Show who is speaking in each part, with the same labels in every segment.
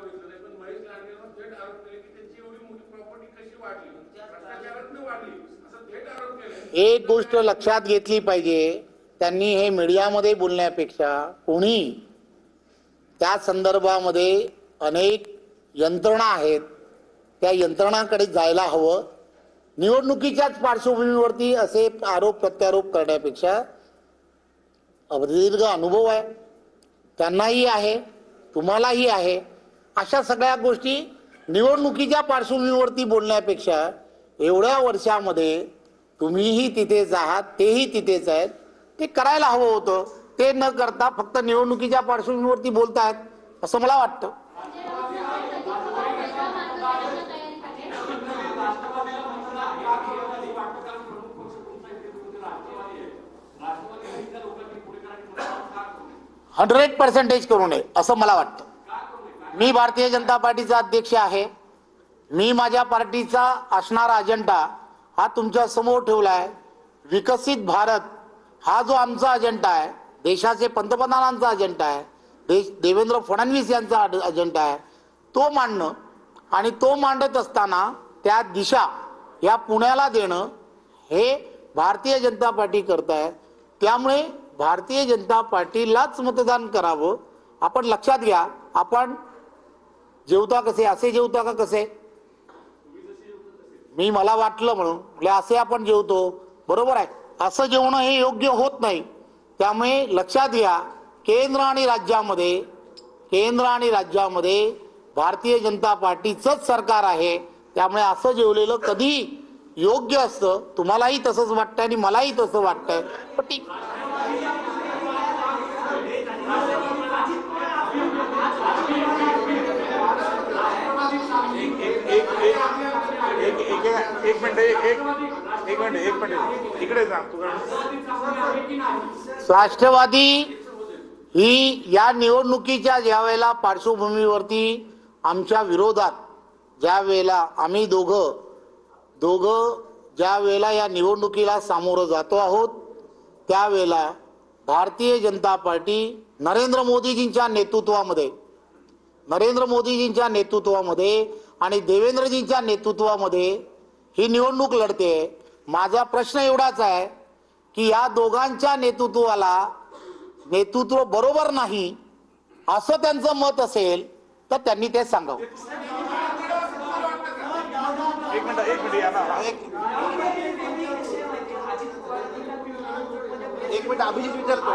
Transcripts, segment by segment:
Speaker 1: बघितलं नाही, पण महेश लांडेंवर थेट आरोप केले की त्यांची एवढी मोठी प्रॉपर्टी कशी वाढली, भ्रष्टाचारातनं वाढली, असं थेट आरोप केले।
Speaker 2: एक गोष्ट लक्षात घेतली पाहिजे, त्यांनी हे मीडियामध्ये बोलण्यापेक्षा कोणी त्या संदर्भामध्ये अनेक यंत्रणा आहेत त्या यंत्रणांकडे जायला हवं। निवडणुकीच्याच पार्श्वभूमीवरती असे आरोप प्रत्यारोप करण्यापेक्षा दीर्घ अनुभव आहे, त्यांनाही आहे, तुम्हालाही आहे, अशा सगळ्या गोष्टी निवडणुकीच्या पार्श्वभूमीवरती बोलण्यापेक्षा एवढ्या वर्षामध्ये तुम्हीही तिथेच आहात, तेही तिथेच आहेत, ते करायला हवं होतं। ते न करता फक्त निवडणुकीच्या पार्श्वभूमीवरती बोलतायत असं मला वाटतं। हंड्रेड पर्सेंटेज करू नये असं मला वाटतं। मी भारतीय जनता पार्टीचा अध्यक्ष आहे, मी माझ्या पार्टीचा असणारा अजेंडा हा तुमच्या समोर ठेवला आहे। विकसित भारत हा जो आमचा अजेंडा आहे, देशाचे पंतप्रधानांचा अजेंडा आहे, देवेंद्र फडणवीस यांचा अजेंडा आहे, तो मांडणं आणि तो मांडत असताना त्या दिशा या पुण्याला देणं हे भारतीय जनता पार्टी करत आहे। त्यामुळे भारतीय जनता पार्टीलाच मतदान करावं। आपण लक्षात घ्या, आपण जेवता कसे, असे जेवता का कसे? मी मला वाटलं म्हणून असे आपण जेवतो, बरोबर आहे, असं जेवणं हे योग्य होत नाही। त्यामुळे लक्षात घ्या, केंद्र आणि राज्यामध्ये भारतीय जनता पार्टीचंच सरकार आहे। त्यामुळे असं जेवलेलं कधी योग्य असतं। तुम्हालाही तसंच वाटतं आणि मलाही तसं वाटतंय, पण ठीक।
Speaker 3: एक मिनिट इकडे जा।
Speaker 2: राष्ट्रवादी ही या निवडणुकीच्या ज्या वेळेला पार्श्वभूमीवरती आमच्या विरोधात ज्या वेळेला आम्ही दोघं ज्या वेळेला या निवडणुकीला सामोरं जातो आहोत, त्यावेळेला भारतीय जनता पार्टी नरेंद्र मोदीजींच्या नेतृत्वामध्ये आणि देवेंद्रजींच्या नेतृत्वामध्ये ही निवडणूक लढते। माझा प्रश्न एवढाच आहे की या दोघांच्या नेतृत्व बरोबर नाही असं त्यांचं मत असेल तर त्यांनी ते सांगावं।
Speaker 3: एक मिनिट अभिजित विचारतो।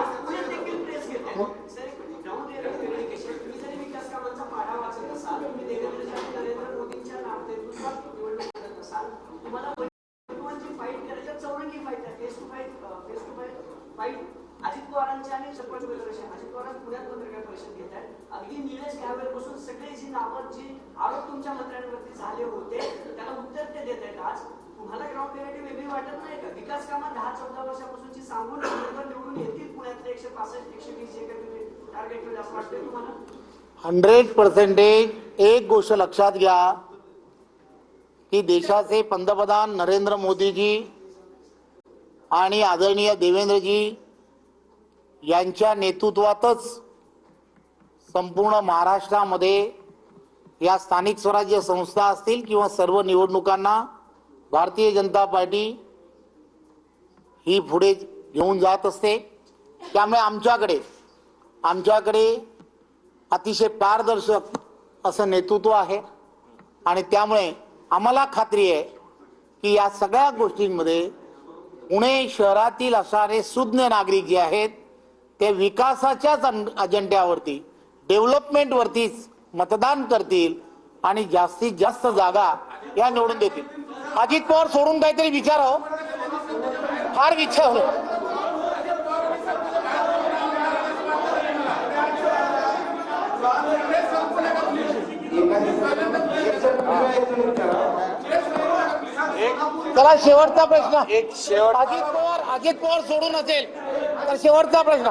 Speaker 4: अजित पवारांच्या आणि सरपंच अजित पवार पुण्यात पत्रकार परिषद घेत आहेत। अगदी निलेश घावेपासून सगळे जी नावं जी आरोप तुमच्या मंत्र्यांवरती झाले होते त्याला उत्तर ते देत आहेत। आज तुम्हाला ग्राउंड रियालिटी वेगळी वाटत नाही का? विकास कामात 10-14 वर्षापासूनची सांगून निवडून येतील पुण्यातले 165-120 जे काही टार्गेट केलं असं वाटतंय तुम्हाला?
Speaker 2: 100% एक गोष्ट लक्षात घ्या की देशाचे पंतप्रधान नरेंद्र मोदीजी आणि आदरणीय देवेंद्रजी यांच्या नेतृत्वातच संपूर्ण महाराष्ट्रामध्ये या स्थानिक स्वराज्य संस्था असतील किंवा सर्व निवडणुकांना भारतीय जनता पार्टी ही पुढे घेऊन जात असते। त्यामुळे आमच्याकडे अतिशय पारदर्शक असं नेतृत्व आहे आणि त्यामुळे आम्हाला खात्री आहे की या सगळ्या गोष्टींमध्ये पुणे शहरातील असणारे सुज्ञ नागरिक जे आहेत ते विकासाच्याच अजेंड्यावरती, डेव्हलपमेंटवरतीच मतदान करतील आणि जास्तीत जास्त जागा या निवडून देतील। अजित पवार सोडून काहीतरी विचारावं, फार विचार। चला शेवटचा प्रश्न, अजित पवार सोडून असेल तर शेवटचा प्रश्न।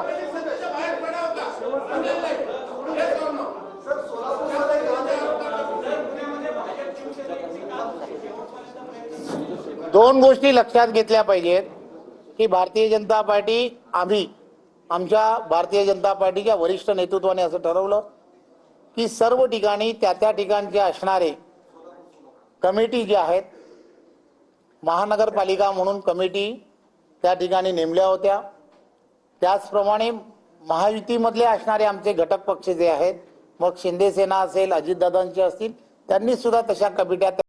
Speaker 2: दोन गोष्टी लक्षात घेतल्या पाहिजेत की भारतीय जनता पार्टी, आमच्या भारतीय जनता पार्टीच्या वरिष्ठ नेतृत्वाने असं ठरवलं की सर्व ठिकाणी त्या ठिकाणचे असणारे कमिटी जे आहेत, महानगरपालिका म्हणून कमिटी त्या ठिकाणी नेमल्या होत्या. त्याचप्रमाणे महायुतीमधले असणारे आमचे घटक पक्ष जे आहेत, मग शिंदे सेना असेल, अजितदादांचे असतील, त्यांनी सुद्धा तशा कमिट्या